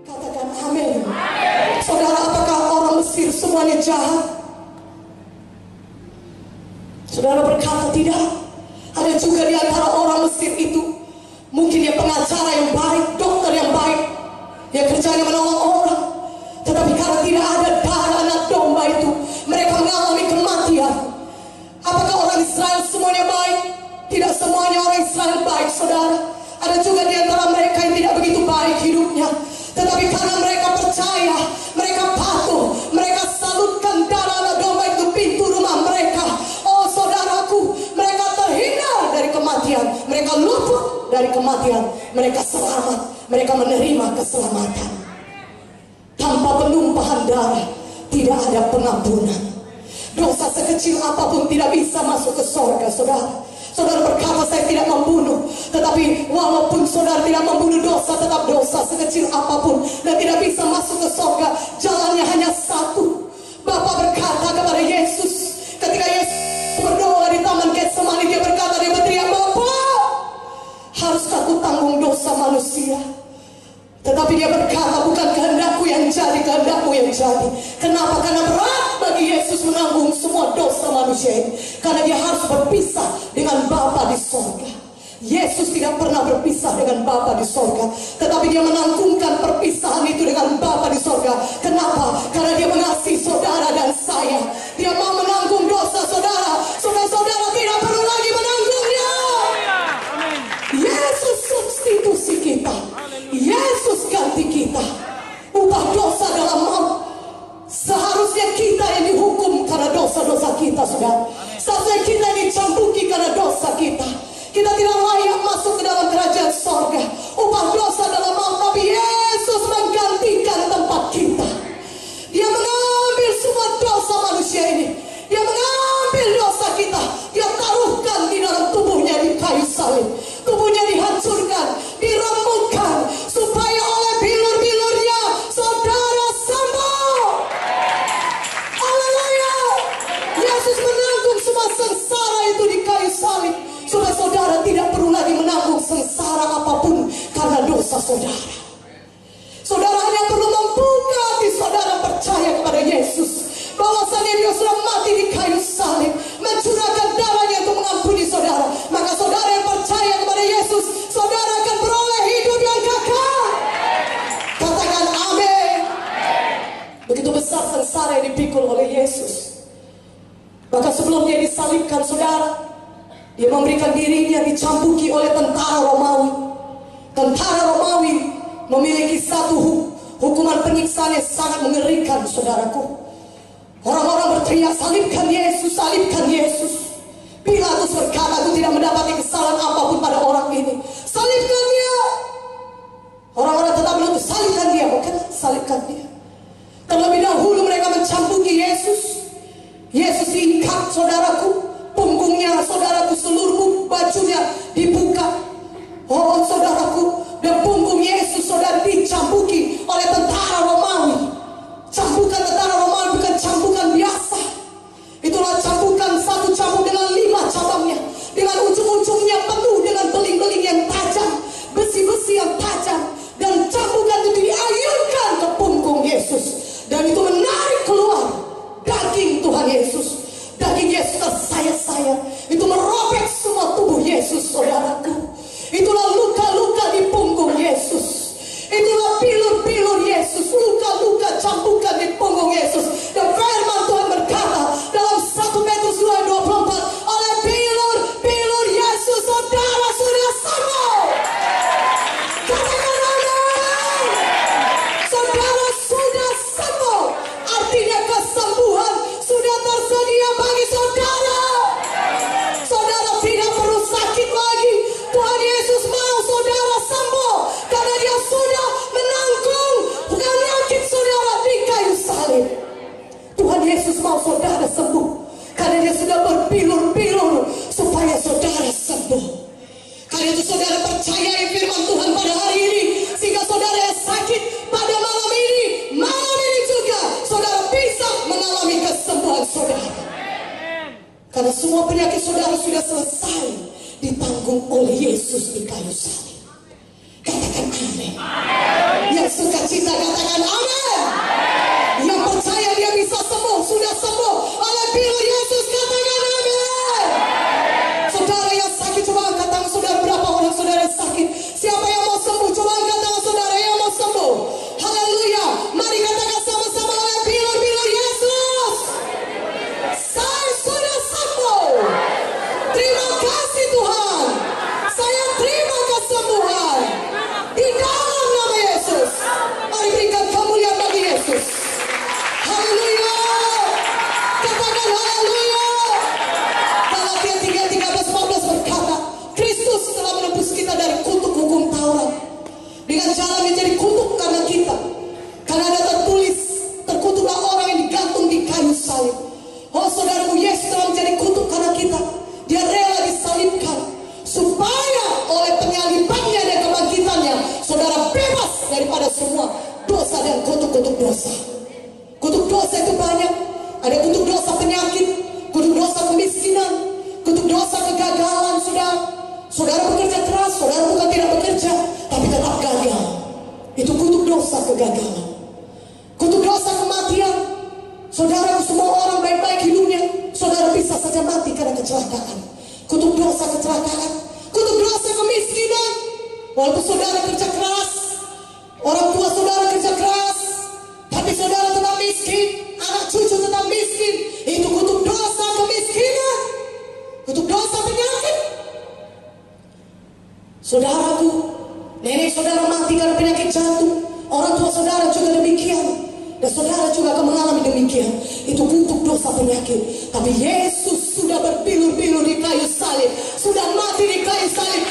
Katakan amin. Saudara, apakah orang Mesir semuanya jahat? Saudara berkata tidak. Ada juga di antara orang Mesir itu, mungkin dia pengacara yang baik, dokter yang baik, dia kerjanya menolong orang. Tetapi karena tidak ada darah anak domba itu, mereka mengalami kematian. Apakah orang Israel semuanya baik? Tidak semuanya orang Israel baik, saudara. Ada juga di antara mereka yang tidak begitu baik hidupnya. Tetapi karena mereka percaya, mereka patuh, mereka salutkan darah anak domba itu pintu rumah mereka. Oh saudaraku, mereka terhindar dari kematian, mereka luput dari kematian, mereka selamat, mereka menerima keselamatan. Tanpa penumpahan darah tidak ada pengampunan. Dosa sekecil apapun tidak bisa masuk ke surga, saudara. Saudara berkata saya tidak membunuh, tetapi walaupun saudara tidak membunuh, dosa tetap dosa sekecil apapun dan tidak bisa masuk ke surga. Jalannya hanya satu. Bapa berkata kepada Yesus ketika Yesus berdoa di taman Getsemani, dia berkata, dia berteriak, Bapa, haruskah aku tanggung dosa manusia? Tetapi dia berkata, bukan kehendakku yang jadi, kehendakmu yang jadi. Kenapa? Karena berat bagi Yesus menanggung semua dosa manusia ini. Karena dia harus berpisah dengan Bapa di sorga. Yesus tidak pernah berpisah dengan Bapa di sorga, tetapi dia menanggungkan perpisahan itu dengan Bapa di sorga. Kenapa? Karena dia mengasihi saudara dan saya. Dia mau menanggung dosa saudara. Saudara-saudara tidak perlu lagi menanggungnya. Yesus substitusi kita. Yesus ganti kita. Ubah dosa dalam maut. Seharusnya kita yang dihukum karena dosa-dosa kita, saudara. Seharusnya kita yang dicambuki karena dosa kita. Kita tidak layak masuk ke dalam kerajaan sorga. Ubah dosa dalam maut, tapi Yesus menggantikan tempat kita. Dia mengambil semua dosa manusia ini. Dia mengambil dosa kita. Dia taruhkan di dalam tubuhnya di kayu salib. Tubuhnya dihancurkan, diremukkan, supaya oleh bilur-bilurnya saudara sembuh. Haleluya. Yesus menanggung semua sengsara itu di kayu salib, supaya saudara tidak perlu lagi menanggung sengsara apapun karena dosa saudara. Saudara hanya perlu membuka hati saudara, percaya kepada Yesus, bahwasanya dia sudah mati di kayu salib, mencurahkan darahnya untuk mengampuni saudara. Maka saudara yang percaya kepada Yesus, saudara akan beroleh hidup yang kekal. Katakan amin. Begitu besar sengsara yang dipikul oleh Yesus. Maka sebelum dia disalibkan, saudara, dia memberikan dirinya dicambuki oleh tentara Romawi. Tentara Romawi memiliki satu hukuman penyiksaan yang sangat mengerikan, saudaraku. Orang-orang berteriak, salibkan Yesus, salibkan Yesus. Pilatus berkata, aku tidak mendapati kesalahan apapun pada orang ini. Salibkan dia. Orang-orang tetap menuntut, salibkan dia. Bukan, salibkan dia. Terlebih dahulu mereka mencambuki Yesus. Yesus diikat, saudaraku. Punggungnya, saudaraku, seluruh bajunya dibuka. Oh, saudaraku, dan punggung Yesus, saudara, dicambuki oleh tentara Romawi. Cambukan tentara Romawi bukan cambukan biasa. Itulah cambukan, satu cambuk dengan 5 cabangnya, dengan ujung-ujungnya penuh dengan beling-beling yang tajam, besi-besi yang tajam. Dan cambukan itu diayunkan ke punggung Yesus, dan itu menarik keluar daging Tuhan Yesus. Daging Yesus tersayat-sayat, itu merobek semua tubuh Yesus, saudaraku. Itulah luka-luka di punggung Yesus. Itulah pilur-pilur Yesus, luka-luka cambukan di punggung Yesus. Dan firman Tuhan berkata dalam 1 Petrus 2:24, oleh pilur-pilur Yesus saudara sudah sembuh. Katakan amin. Saudara sudah sembuh. Artinya kesembuhan sudah tersedia bagi saudara. Saudara tidak perlu sakit lagi. Tuhan Yesus mau saudara sembuh, karena dia sudah menanggung penyakit saudara di kayu salib. Tuhan Yesus mau saudara sembuh, karena dia sudah berpilur-pilur supaya saudara sembuh. Karena itu saudara percayai firman Tuhan pada hari ini, sehingga saudara yang sakit pada malam ini juga saudara bisa mengalami kesembuhan saudara. Karena semua penyakit saudara sudah selesai ditanggung oleh Yesus di kayu salib. Katakan amin. Ya dengan sukacita, katakan amin. Yang percaya dia bisa sembuh, sudah sembuh oleh pil Yesus, katakan amin. Saudara yang sakit, coba angkat tangan saudara. Berapa orang saudara yang sakit? Siapa yang mau sembuh? Coba angkat tangan saudara yang mau sembuh. Haleluya. Mari katakan sama-sama, oleh pil Yesus saya sudah sembuh. Terima kasih Tuhan, saya terima kesembuhan di dalam nama Yesus. Mari berikan kemuliaan bagi Yesus. Haleluya. Katakan haleluya. Galatia 3:13-14 berkata, Kristus telah menebus kita dari kutuk hukum Taurat dengan cara menjadi kutuk karena kita. Karena ada tertulis, terkutuklah orang yang digantung di kayu salib. Oh saudaraku, Yesus telah menjadi kutuk karena kita. Dia rela disalibkan supaya oleh penyalibannya dan kebangkitannya saudara bebas daripada semua dosa dan kutuk-kutuk dosa. Kutuk dosa itu banyak. Ada kutuk dosa penyakit, kutuk dosa kemiskinan, kutuk dosa kegagalan. Saudara bekerja keras, saudara bukan tidak bekerja, tapi tetap gagal. Itu kutuk dosa kegagalan. Kutuk dosa kematian. Saudara, semua orang baik-baik hidupnya, saudara bisa saja mati karena kecelakaan. Kutuk dosa kecelakaan, kutuk dosa kemiskinan. Walaupun saudara kerja keras, orang tua saudara kerja keras, tapi saudara tetap miskin, anak cucu tetap miskin. Itu kutuk dosa kemiskinan, kutuk dosa penyakit. Saudaraku, nenek saudara mati karena penyakit jantung, orang tua saudara juga demikian. Dan saudara juga akan mengalami demikian. Itu kutuk dosa penyakit. Tapi Yesus sudah berbilur-bilur di kayu salib, sudah mati di kayu salib.